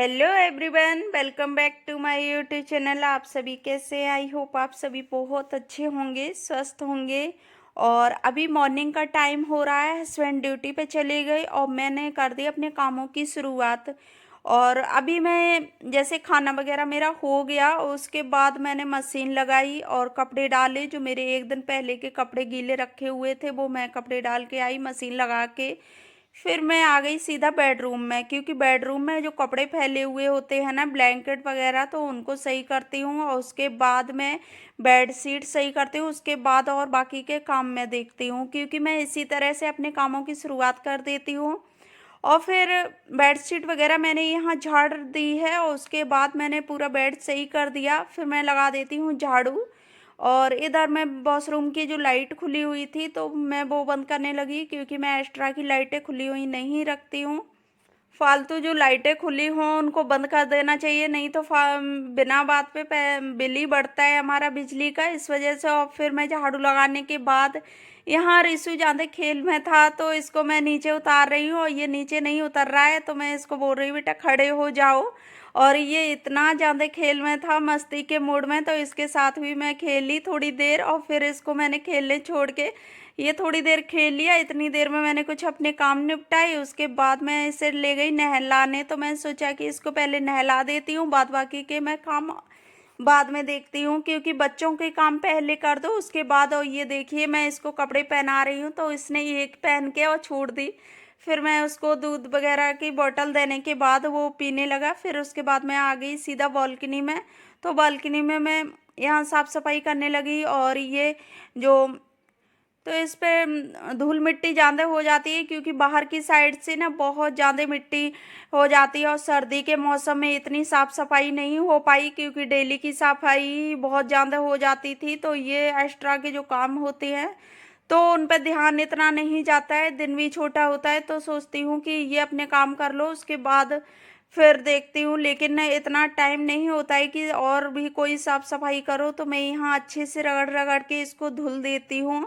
Hello everyone, welcome back to my YouTube channel. आप सभी कैसे हैं? आई होप आप सभी बहुत अच्छे होंगे, स्वस्थ होंगे। और अभी मॉर्निंग का टाइम हो रहा है, हस्बैंड ड्यूटी पे चले गए और मैंने कर दी अपने कामों की शुरुआत। और अभी मैं जैसे खाना वगैरह मेरा हो गया, उसके बाद मैंने मशीन लगाई और कपड़े डाले। जो मेरे एक दिन पहले के कपड़े गीले रखे हुए थे वो मैं कपड़े डाल के आई मशीन लगा के। फिर मैं आ गई सीधा बेडरूम में, क्योंकि बेडरूम में जो कपड़े फैले हुए होते हैं ना, ब्लैंकेट वगैरह, तो उनको सही करती हूँ और उसके बाद मैं बेड शीट सही करती हूँ। उसके बाद और बाकी के काम मैं देखती हूँ, क्योंकि मैं इसी तरह से अपने कामों की शुरुआत कर देती हूँ। और फिर बेड शीट वगैरह मैंने यहाँ झाड़ दी है और उसके बाद मैंने पूरा बेड सही कर दिया। फिर मैं लगा देती हूँ झाड़ू। और इधर मैं वॉशरूम की जो लाइट खुली हुई थी तो मैं वो बंद करने लगी, क्योंकि मैं एक्स्ट्रा की लाइटें खुली हुई नहीं रखती हूँ। फालतू जो लाइटें खुली हों उनको बंद कर देना चाहिए, नहीं तो बिना बात पे बिल ही बढ़ता है हमारा बिजली का, इस वजह से। और फिर मैं झाड़ू लगाने के बाद यहाँ रिशु ज़्यादा खेल में था तो इसको मैं नीचे उतार रही हूँ और ये नीचे नहीं उतर रहा है, तो मैं इसको बोल रही हूँ बेटा खड़े हो जाओ। और ये इतना ज़्यादा खेल में था, मस्ती के मूड में, तो इसके साथ भी मैं खेली थोड़ी देर और फिर इसको मैंने खेलने छोड़ के ये थोड़ी देर खेल लिया। इतनी देर में मैंने कुछ अपने काम निपटाए, उसके बाद मैं इसे ले गई नहलाने। तो मैं सोचा कि इसको पहले नहला देती हूँ, बाद बाकी के मैं काम बाद में देखती हूँ, क्योंकि बच्चों के काम पहले कर दो उसके बाद। और ये देखिए मैं इसको कपड़े पहना रही हूँ तो इसने एक पहन के और छोड़ दी। फिर मैं उसको दूध वगैरह की बोतल देने के बाद वो पीने लगा। फिर उसके बाद मैं आ गई सीधा बालकनी में। तो बालकनी में मैं यहाँ साफ़ सफाई करने लगी। और ये जो तो इस पे धूल मिट्टी ज़्यादा हो जाती है, क्योंकि बाहर की साइड से ना बहुत ज़्यादा मिट्टी हो जाती है। और सर्दी के मौसम में इतनी साफ़ सफाई नहीं हो पाई, क्योंकि डेली की सफाई बहुत ज़्यादा हो जाती थी। तो ये एक्स्ट्रा के जो काम होते हैं तो उन पर ध्यान इतना नहीं जाता है, दिन भी छोटा होता है, तो सोचती हूँ कि ये अपने काम कर लो उसके बाद फिर देखती हूँ। लेकिन ना इतना टाइम नहीं होता है कि और भी कोई साफ़ सफाई करो, तो मैं यहाँ अच्छे से रगड़ रगड़ के इसको धुल देती हूँ।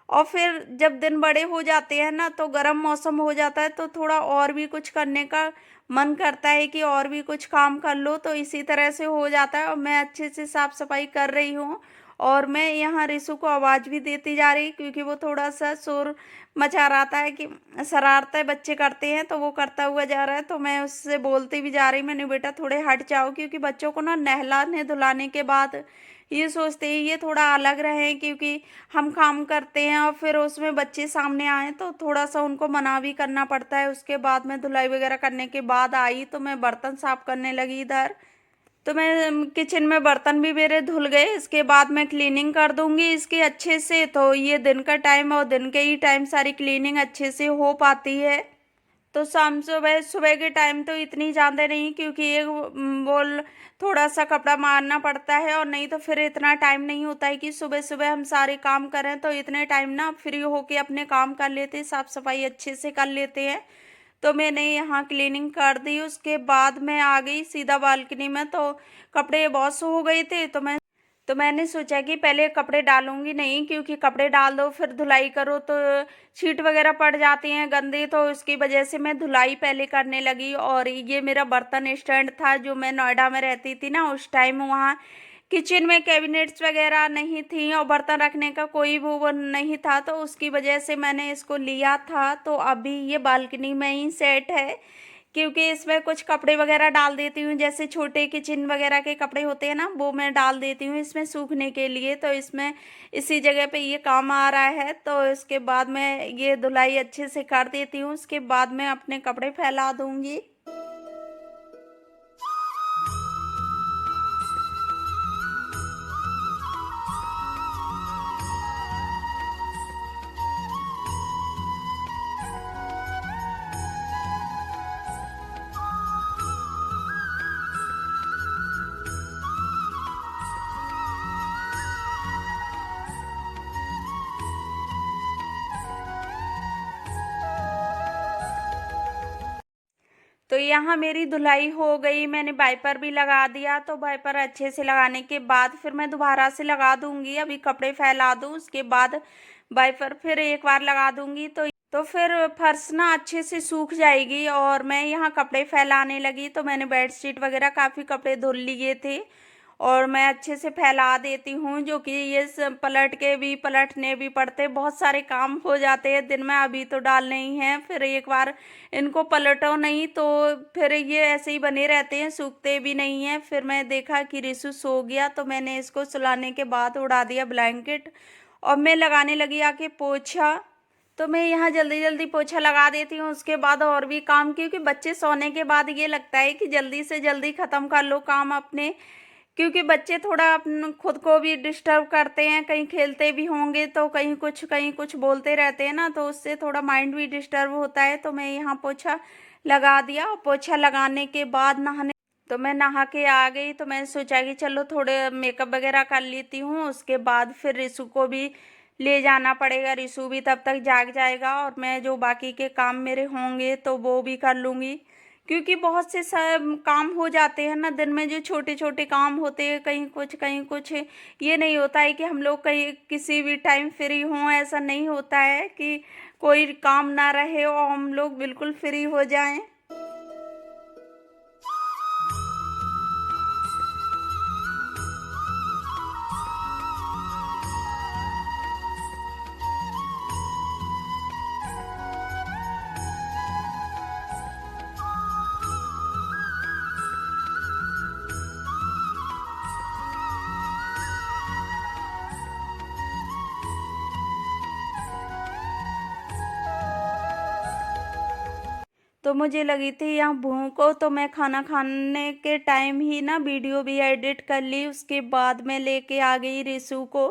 और फिर जब दिन बड़े हो जाते हैं ना तो गर्म मौसम हो जाता है, तो थोड़ा और भी कुछ करने का मन करता है कि और भी कुछ काम कर लो, तो इसी तरह से हो जाता है। और मैं अच्छे से साफ सफाई कर रही हूँ और मैं यहाँ रिशु को आवाज़ भी देती जा रही, क्योंकि वो थोड़ा सा शोर मचा रहा था कि शरारतें बच्चे करते हैं, तो वो करता हुआ जा रहा है। तो मैं उससे बोलती भी जा रही, मैंने बेटा थोड़े हट जाओ, क्योंकि बच्चों को ना नहलाने धुलाने के बाद ये सोचते हैं ये थोड़ा अलग रहे, क्योंकि हम काम करते हैं और फिर उसमें बच्चे सामने आए तो थोड़ा सा उनको मना भी करना पड़ता है। उसके बाद में धुलाई वगैरह करने के बाद आई तो मैं बर्तन साफ करने लगी इधर। तो मैं किचन में बर्तन भी मेरे धुल गए, इसके बाद मैं क्लीनिंग कर दूंगी इसकी अच्छे से। तो ये दिन का टाइम और दिन के ही टाइम सारी क्लीनिंग अच्छे से हो पाती है। तो शाम सुबह सुबह के टाइम तो इतनी ज़्यादा नहीं, क्योंकि एक बोल थोड़ा सा कपड़ा मारना पड़ता है, और नहीं तो फिर इतना टाइम नहीं होता है कि सुबह सुबह हम सारे काम करें। तो इतने टाइम ना फ्री होके अपने काम कर लेते हैं, साफ सफाई अच्छे से कर लेते हैं। तो मैंने यहाँ क्लीनिंग कर दी, उसके बाद मैं आ गई सीधा बालकनी में। तो कपड़े वॉश हो गए थे तो मैंने सोचा कि पहले कपड़े डालूंगी नहीं, क्योंकि कपड़े डाल दो फिर धुलाई करो तो छींट वगैरह पड़ जाती हैं गंदे, तो उसकी वजह से मैं धुलाई पहले करने लगी। और ये मेरा बर्तन स्टैंड था, जो मैं नोएडा में रहती थी ना उस टाइम, वहाँ किचन में कैबिनेट्स वगैरह नहीं थी और बर्तन रखने का कोई वो नहीं था, तो उसकी वजह से मैंने इसको लिया था। तो अभी ये बालकनी में ही सेट है, क्योंकि इसमें कुछ कपड़े वगैरह डाल देती हूँ, जैसे छोटे किचन वगैरह के कपड़े होते हैं ना, वो मैं डाल देती हूँ इसमें सूखने के लिए। तो इसमें इसी जगह पे ये काम आ रहा है। तो इसके बाद मैं ये धुलाई अच्छे से कर देती हूँ, उसके बाद मैं अपने कपड़े फैला दूँगी। तो यहाँ मेरी धुलाई हो गई, मैंने वाइपर भी लगा दिया। तो वाइपर अच्छे से लगाने के बाद फिर मैं दोबारा से लगा दूंगी, अभी कपड़े फैला दूँ उसके बाद वाइपर फिर एक बार लगा दूंगी। तो फिर फर्श ना अच्छे से सूख जाएगी। और मैं यहाँ कपड़े फैलाने लगी, तो मैंने बेडशीट वगैरह काफ़ी कपड़े धुल लिए थे और मैं अच्छे से फैला देती हूँ, जो कि ये सब पलटने भी पड़ते, बहुत सारे काम हो जाते हैं दिन में। अभी तो डालने ही हैं, फिर एक बार इनको पलटो नहीं तो फिर ये ऐसे ही बने रहते हैं, सूखते भी नहीं हैं। फिर मैं देखा कि रिसु सो गया, तो मैंने इसको सुलाने के बाद उड़ा दिया ब्लैंकेट और मैं लगाने लगी आके पोछा। तो मैं यहाँ जल्दी जल्दी पोछा लगा देती हूँ, उसके बाद और भी काम, क्योंकि बच्चे सोने के बाद ये लगता है कि जल्दी से जल्दी ख़त्म कर लो काम अपने, क्योंकि बच्चे थोड़ा अपन खुद को भी डिस्टर्ब करते हैं, कहीं खेलते भी होंगे तो कहीं कुछ बोलते रहते हैं ना, तो उससे थोड़ा माइंड भी डिस्टर्ब होता है। तो मैं यहाँ पोछा लगा दिया और पोछा लगाने के बाद तो मैं नहा के आ गई। तो मैंने सोचा कि चलो थोड़े मेकअप वगैरह कर लेती हूँ, उसके बाद फिर रिसु को भी ले जाना पड़ेगा। रिसु भी तब तक जाग जाएगा और मैं जो बाकी के काम मेरे होंगे तो वो भी कर लूँगी, क्योंकि बहुत से सब काम हो जाते हैं ना दिन में, जो छोटे छोटे काम होते हैं, कहीं कुछ ये नहीं होता है कि हम लोग कहीं किसी भी टाइम फ्री हों। ऐसा नहीं होता है कि कोई काम ना रहे और हम लोग बिल्कुल फ्री हो जाएं। तो मुझे लगी थी यहाँ भूख को, तो मैं खाना खाने के टाइम ही ना वीडियो भी एडिट कर ली। उसके बाद मैं लेके आ गई रिसु को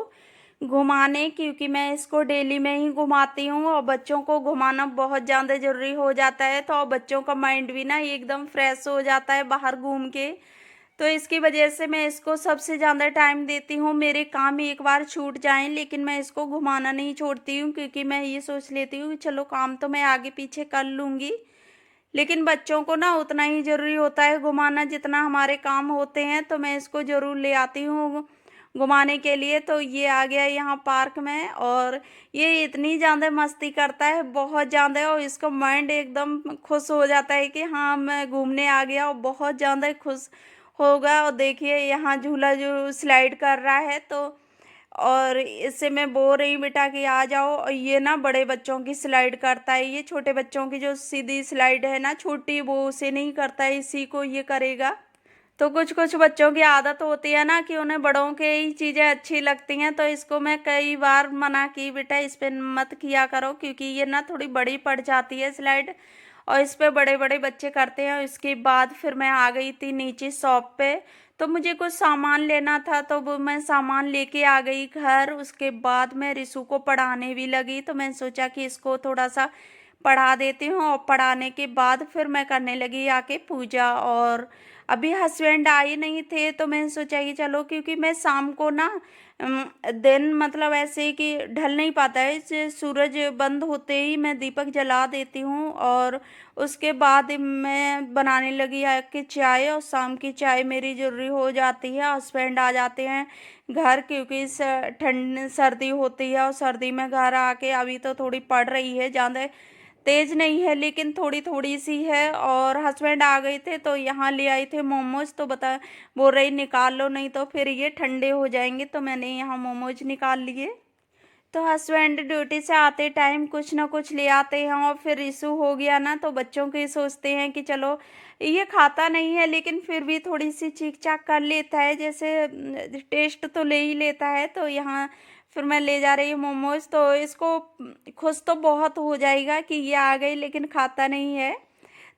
घुमाने, क्योंकि मैं इसको डेली में ही घुमाती हूँ और बच्चों को घुमाना बहुत ज़्यादा ज़रूरी हो जाता है। तो बच्चों का माइंड भी ना एकदम फ्रेश हो जाता है बाहर घूम के। तो इसकी वजह से मैं इसको सबसे ज़्यादा टाइम देती हूँ। मेरे काम एक बार छूट जाएं लेकिन मैं इसको घुमाना नहीं छोड़ती हूँ, क्योंकि मैं ये सोच लेती हूँ कि चलो काम तो मैं आगे पीछे कर लूँगी, लेकिन बच्चों को ना उतना ही ज़रूरी होता है घुमाना जितना हमारे काम होते हैं। तो मैं इसको ज़रूर ले आती हूँ घुमाने के लिए। तो ये आ गया यहाँ पार्क में और ये इतनी ज़्यादा मस्ती करता है, बहुत ज़्यादा, और इसका माइंड एकदम खुश हो जाता है कि हाँ मैं घूमने आ गया, और बहुत ज़्यादा खुश होगा। और देखिए यहाँ झूला जो स्लाइड कर रहा है, तो और इससे मैं बोल रही हूँ बेटा कि आ जाओ। और ये ना बड़े बच्चों की स्लाइड करता है, ये छोटे बच्चों की जो सीधी स्लाइड है ना छोटी, वो उसे नहीं करता है, इसी को ये करेगा। तो कुछ कुछ बच्चों की आदत होती है ना कि उन्हें बड़ों के ही चीज़ें अच्छी लगती हैं। तो इसको मैं कई बार मना की, बेटा इस पे मत किया करो, क्योंकि ये ना थोड़ी बड़ी पड़ जाती है स्लाइड और इस पे बड़े बड़े बच्चे करते हैं। इसके बाद फिर मैं आ गई थी नीचे शॉप पे, तो मुझे कुछ सामान लेना था, तो वो मैं सामान लेके आ गई घर। उसके बाद मैं रिसु को पढ़ाने भी लगी, तो मैंने सोचा कि इसको थोड़ा सा पढ़ा देती हूँ और पढ़ाने के बाद फिर मैं करने लगी आके पूजा। और अभी हस्बैंड आए नहीं थे, तो मैंने सोचा कि चलो, क्योंकि मैं शाम को ना दिन मतलब ऐसे ही कि ढल नहीं पाता है, इससे सूरज बंद होते ही मैं दीपक जला देती हूँ और उसके बाद मैं बनाने लगी आके चाय। और शाम की चाय मेरी ज़रूरी हो जाती है। हस्बैंड आ जाते हैं घर, क्योंकि ठंड सर्दी होती है और सर्दी में घर आके, अभी तो थोड़ी पड़ रही है, ज़्यादा तेज नहीं है लेकिन थोड़ी थोड़ी सी है। और हस्बैंड आ गए थे तो यहाँ ले आए थे मोमोज, तो बोल रही निकाल लो नहीं तो फिर ये ठंडे हो जाएंगे। तो मैंने यहाँ मोमोज निकाल लिए। तो हस्बैंड ड्यूटी से आते टाइम कुछ ना कुछ ले आते हैं और फिर इशू हो गया ना, तो बच्चों के सोचते हैं कि चलो, ये खाता नहीं है लेकिन फिर भी थोड़ी सी चीख चाक कर लेता है, जैसे टेस्ट तो ले ही लेता है। तो यहाँ फिर मैं ले जा रही हूँ मोमोज, तो इसको खुश तो बहुत हो जाएगा कि ये आ गई, लेकिन खाता नहीं है।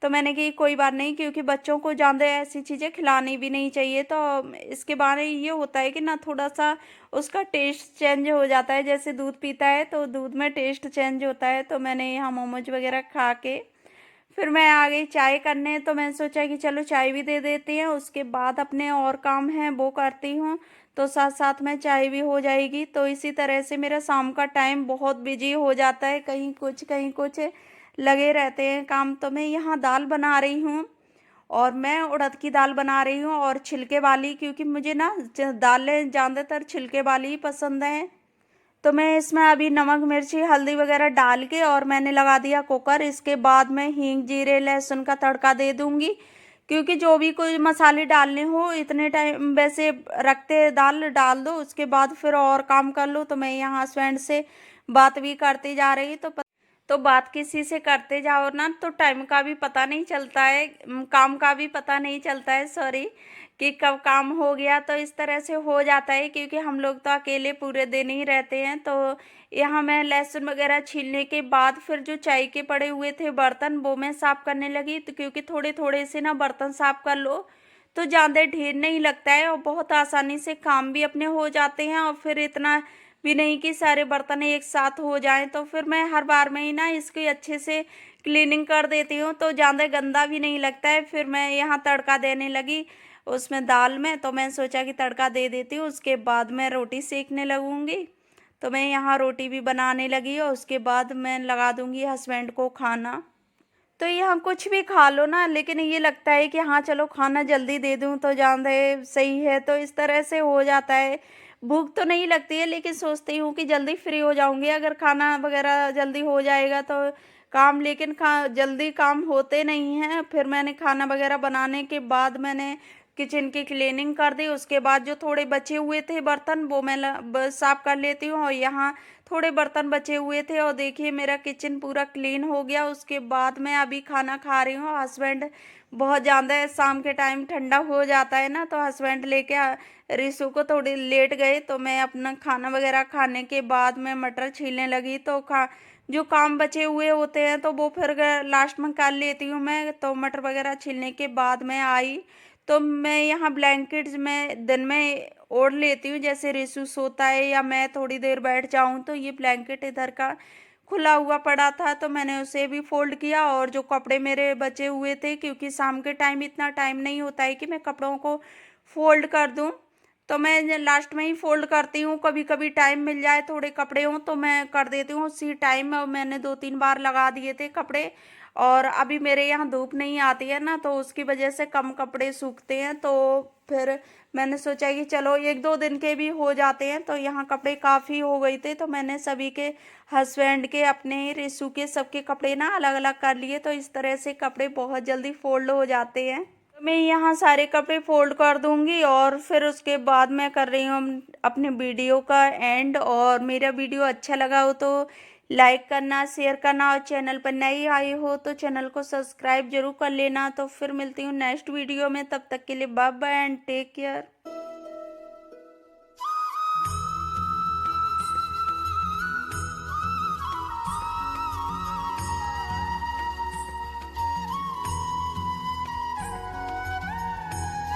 तो मैंने कि कोई बात नहीं, क्योंकि बच्चों को ज़्यादा ऐसी चीज़ें खिलानी भी नहीं चाहिए। तो इसके बारे में ये होता है कि ना थोड़ा सा उसका टेस्ट चेंज हो जाता है, जैसे दूध पीता है तो दूध में टेस्ट चेंज होता है। तो मैंने यहाँ मोमोज वगैरह खा के फिर मैं आ गई चाय करने। तो मैंने सोचा कि चलो चाय भी दे देती हैं, उसके बाद अपने और काम हैं वो करती हूँ, तो साथ साथ में चाय भी हो जाएगी। तो इसी तरह से मेरा शाम का टाइम बहुत बिजी हो जाता है, कहीं कुछ लगे रहते हैं काम। तो मैं यहाँ दाल बना रही हूँ और मैं उड़द की दाल बना रही हूँ और छिलके वाली, क्योंकि मुझे ना दालें ज़्यादातर छिलके वाली ही पसंद हैं। तो मैं इसमें अभी नमक मिर्ची हल्दी वगैरह डाल के और मैंने लगा दिया कुकर। इसके बाद मैं हींग जीरे लहसुन का तड़का दे दूंगी, क्योंकि जो भी कोई मसाले डालने हो इतने टाइम वैसे रखते दाल डाल दो, उसके बाद फिर और काम कर लो। तो मैं यहाँ हस्बैंड से बात भी करती जा रही, तो बात किसी से करते जाओ ना तो टाइम का भी पता नहीं चलता है, काम का भी पता नहीं चलता है, सॉरी, कि कब काम हो गया। तो इस तरह से हो जाता है, क्योंकि हम लोग तो अकेले पूरे दिन ही रहते हैं। तो यहाँ मैं लहसुन वगैरह छीलने के बाद फिर जो चाय के पड़े हुए थे बर्तन वो मैं साफ़ करने लगी। तो क्योंकि थोड़े थोड़े से ना बर्तन साफ़ कर लो तो ज़्यादा ढेर नहीं लगता है और बहुत आसानी से काम भी अपने हो जाते हैं, और फिर इतना भी नहीं कि सारे बर्तन एक साथ हो जाएं। तो फिर मैं हर बार में ही ना इसकी अच्छे से क्लीनिंग कर देती हूँ, तो ज़्यादा गंदा भी नहीं लगता है। फिर मैं यहाँ तड़का देने लगी उसमें दाल में, तो मैं सोचा कि तड़का दे देती हूँ, उसके बाद मैं रोटी सेकने लगूँगी। तो मैं यहाँ रोटी भी बनाने लगी और उसके बाद मैं लगा दूँगी हस्बैंड को खाना। तो यहाँ कुछ भी खा लो ना, लेकिन ये लगता है कि हाँ चलो खाना जल्दी दे दूँ तो ज़्यादा सही है। तो इस तरह से हो जाता है। भूख तो नहीं लगती है, लेकिन सोचती हूँ कि जल्दी फ्री हो जाऊँगी अगर खाना वगैरह जल्दी हो जाएगा तो काम, लेकिन जल्दी काम होते नहीं हैं। फिर मैंने खाना वगैरह बनाने के बाद मैंने किचन की क्लीनिंग कर दी। उसके बाद जो थोड़े बचे हुए थे बर्तन वो मैं साफ़ कर लेती हूँ, और यहाँ थोड़े बर्तन बचे हुए थे और देखिए मेरा किचन पूरा क्लीन हो गया। उसके बाद मैं अभी खाना खा रही हूँ। हस्बैंड बहुत ज़्यादा शाम के टाइम ठंडा हो जाता है ना, तो हस्बैंड लेके रिशु को थोड़ी लेट गए। तो मैं अपना खाना वगैरह खाने के बाद मैं मटर छीलने लगी। तो जो काम बचे हुए होते हैं तो वो फिर लास्ट में कर लेती हूँ मैं। तो मटर वगैरह छीलने के बाद मैं आई, तो मैं यहाँ ब्लैंकेट्स में दिन में ओढ़ लेती हूँ, जैसे रिशु सोता है या मैं थोड़ी देर बैठ जाऊँ। तो ये ब्लैंकेट इधर का खुला हुआ पड़ा था तो मैंने उसे भी फोल्ड किया, और जो कपड़े मेरे बचे हुए थे, क्योंकि शाम के टाइम इतना टाइम नहीं होता है कि मैं कपड़ों को फोल्ड कर दूँ, तो मैं लास्ट में ही फोल्ड करती हूँ। कभी कभी टाइम मिल जाए, थोड़े कपड़े हों तो मैं कर देती हूँ उसी टाइम। और मैंने 2-3 बार लगा दिए थे कपड़े, और अभी मेरे यहाँ धूप नहीं आती है ना, तो उसकी वजह से कम कपड़े सूखते हैं। तो फिर मैंने सोचा कि चलो 1-2 दिन के भी हो जाते हैं। तो यहाँ कपड़े काफ़ी हो गए थे, तो मैंने सभी के, हस्बैंड के, अपने, रिशु के, सबके कपड़े ना अलग अलग कर लिए। तो इस तरह से कपड़े बहुत जल्दी फोल्ड हो जाते हैं। तो मैं यहाँ सारे कपड़े फोल्ड कर दूंगी और फिर उसके बाद मैं कर रही हूँ अपने वीडियो का एंड। और मेरा वीडियो अच्छा लगा हो तो लाइक करना, शेयर करना, और चैनल पर नई आई हो तो चैनल को सब्सक्राइब जरूर कर लेना। तो फिर मिलती हूँ नेक्स्ट वीडियो में, तब तक के लिए bye bye and take care.